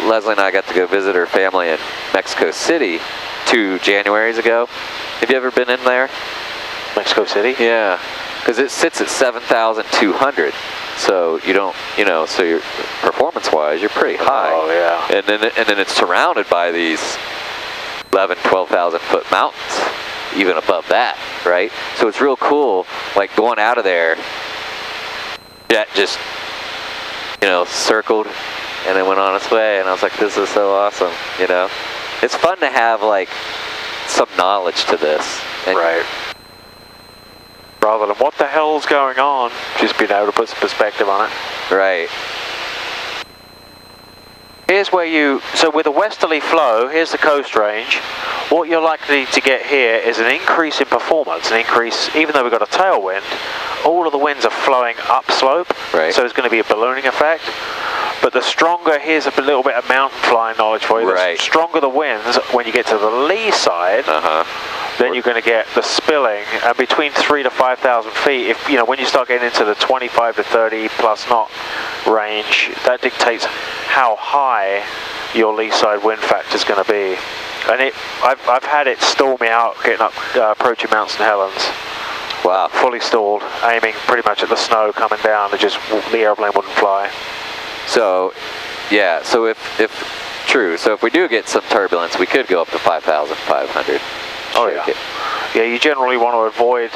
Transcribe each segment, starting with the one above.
Leslie and I got to go visit her family in Mexico City 2 Januaries ago. Have you ever been in there? Mexico City? Yeah, because it sits at 7,200. So you don't, you know, so you're performance-wise, you're pretty high. Oh yeah. And then it's surrounded by these 11, 12,000 foot mountains, even above that, right? So it's real cool, like going out of there, jet just, you know, circled and then went on its way, and I was like, this is so awesome, you know? It's fun to have like some knowledge to this. And right. Rather than what the hell's going on, just being able to put some perspective on it. Right. Here's where you, so with a westerly flow, here's the coast range. What you're likely to get here is an increase in performance, an increase, even though we've got a tailwind, all of the winds are flowing upslope, right. So there's going to be a ballooning effect. But the stronger, here's a little bit of mountain flying knowledge for you, right. The stronger the winds, when you get to the lee side, then you're going to get the spilling, and between 3,000 to 5,000 feet, if, you know, when you start getting into the 25 to 30 plus knot range, that dictates how high your lee side wind factor is going to be. And I've had it stall me out getting up, approaching Mount St. Helens. Wow. Fully stalled, aiming pretty much at the snow coming down, and just the airplane wouldn't fly. So, yeah, so if we do get some turbulence, we could go up to 5,500. Oh yeah. Yeah, you generally want to avoid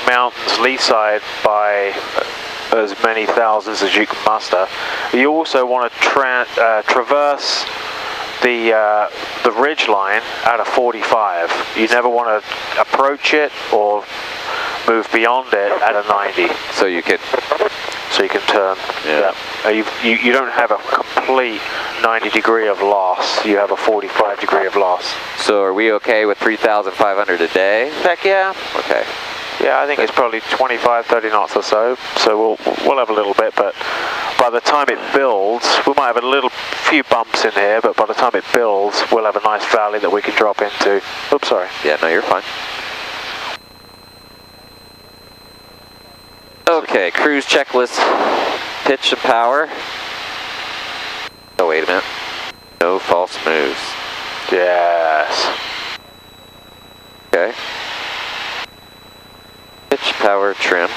mountains lee side by as many thousands as you can muster. You also want to traverse the ridge line at a 45. You never want to approach it or move beyond it at a 90. So you can turn. Yeah. You don't have a complete 90 degree of loss. You have a 45 degree of loss. So are we okay with 3,500 a day? Heck yeah. Okay. Yeah, I think it's probably 25, 30 knots or so. So we'll have a little bit, but by the time it builds, we might have a few bumps in here, but by the time it builds, we'll have a nice valley that we can drop into. Oops, sorry. Yeah, no, you're fine. Okay, cruise checklist, pitch and power. Oh, wait a minute. No false moves. Yes. Okay. Pitch, power, trim.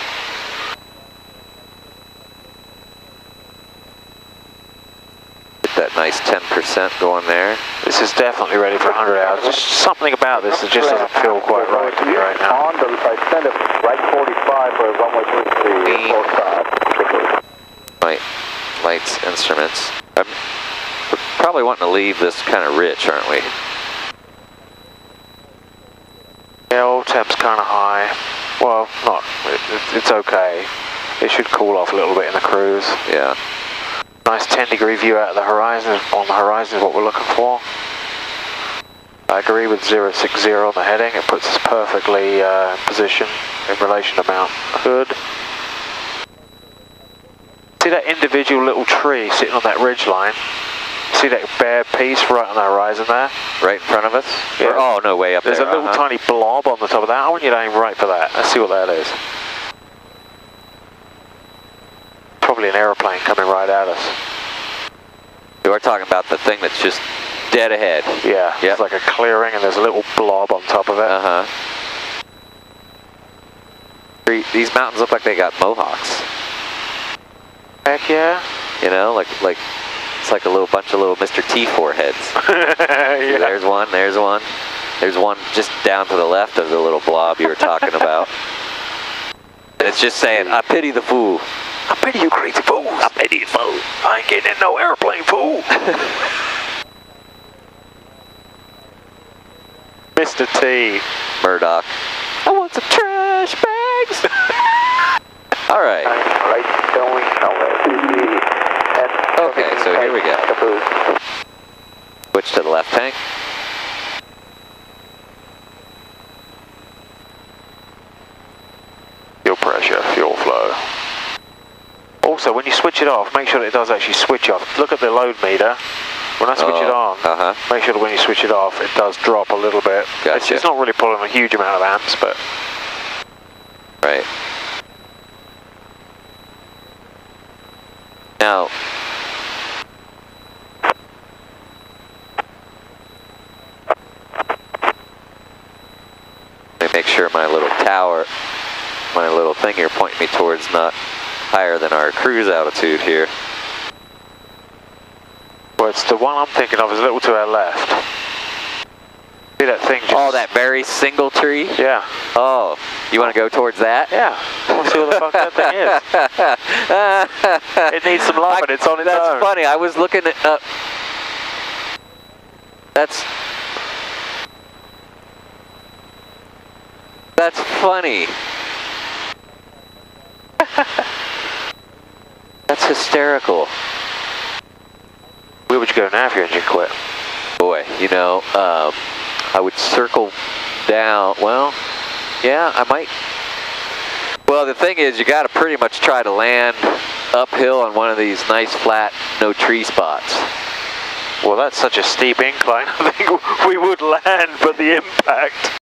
Get that nice 10% going there. This is definitely ready for 100 hours. Just something about this that just doesn't feel quite right to me right now. On the extend of right 45 for runway 23, port side. Lights, instruments. We're probably wanting to leave this kind of rich, aren't we? Yeah, oil temp's kind of high. Well, not. It's okay. It should cool off a little bit in the cruise. Yeah. Nice 10-degree view out of the horizon. On the horizon is what we're looking for. I agree with 060 on the heading. It puts us perfectly in position in relation to Mount Hood. See that individual little tree sitting on that ridge line? See that bare piece right on the horizon there? Right in front of us? Yeah. Or, oh, no, way up There's there. a little tiny blob on the top of that. I want you to aim right for that. Let's see what that is. Probably an aeroplane coming right at us. You are talking about the thing that's just dead ahead. Yeah, yep. It's like a clearing and there's a little blob on top of it. These mountains look like they got mohawks. Heck yeah. You know, like it's like a little bunch of little Mr. T foreheads. Yeah. There's one, there's one. There's one just down to the left of the little blob you were talking about. And it's just saying, I pity the fool. I pity you crazy fools. I pity you fools. I ain't getting in no airplane, fool. Mr. T. Murdoch. I want some trash bags. All right. Right, going Okay, so here we go. Switch to the left tank. Fuel pressure, fuel flow. Also, when you switch it off, make sure that it does actually switch off. Look at the load meter. When I switch it on, make sure that when you switch it off, it does drop a little bit. Gotcha. It's not really pulling a huge amount of amps, but... Right. Now, make sure my little tower, my little thing here pointing me towards not higher than our cruise altitude here. Well, it's the one I'm thinking of is a little to our left. See that thing just... Oh, that very single tree? Yeah. Oh, you want to go towards that? Yeah. I want to see what the fuck that thing is. It needs some love and it's on its own. That's funny. I was looking at... That's funny. That's hysterical. Where would you go now if your engine quit? Boy, you know, I would circle down. Well, yeah, I might. Well, the thing is, you got to pretty much try to land uphill on one of these nice flat, no tree spots. Well, that's such a steep incline. I think we would land, but the impact.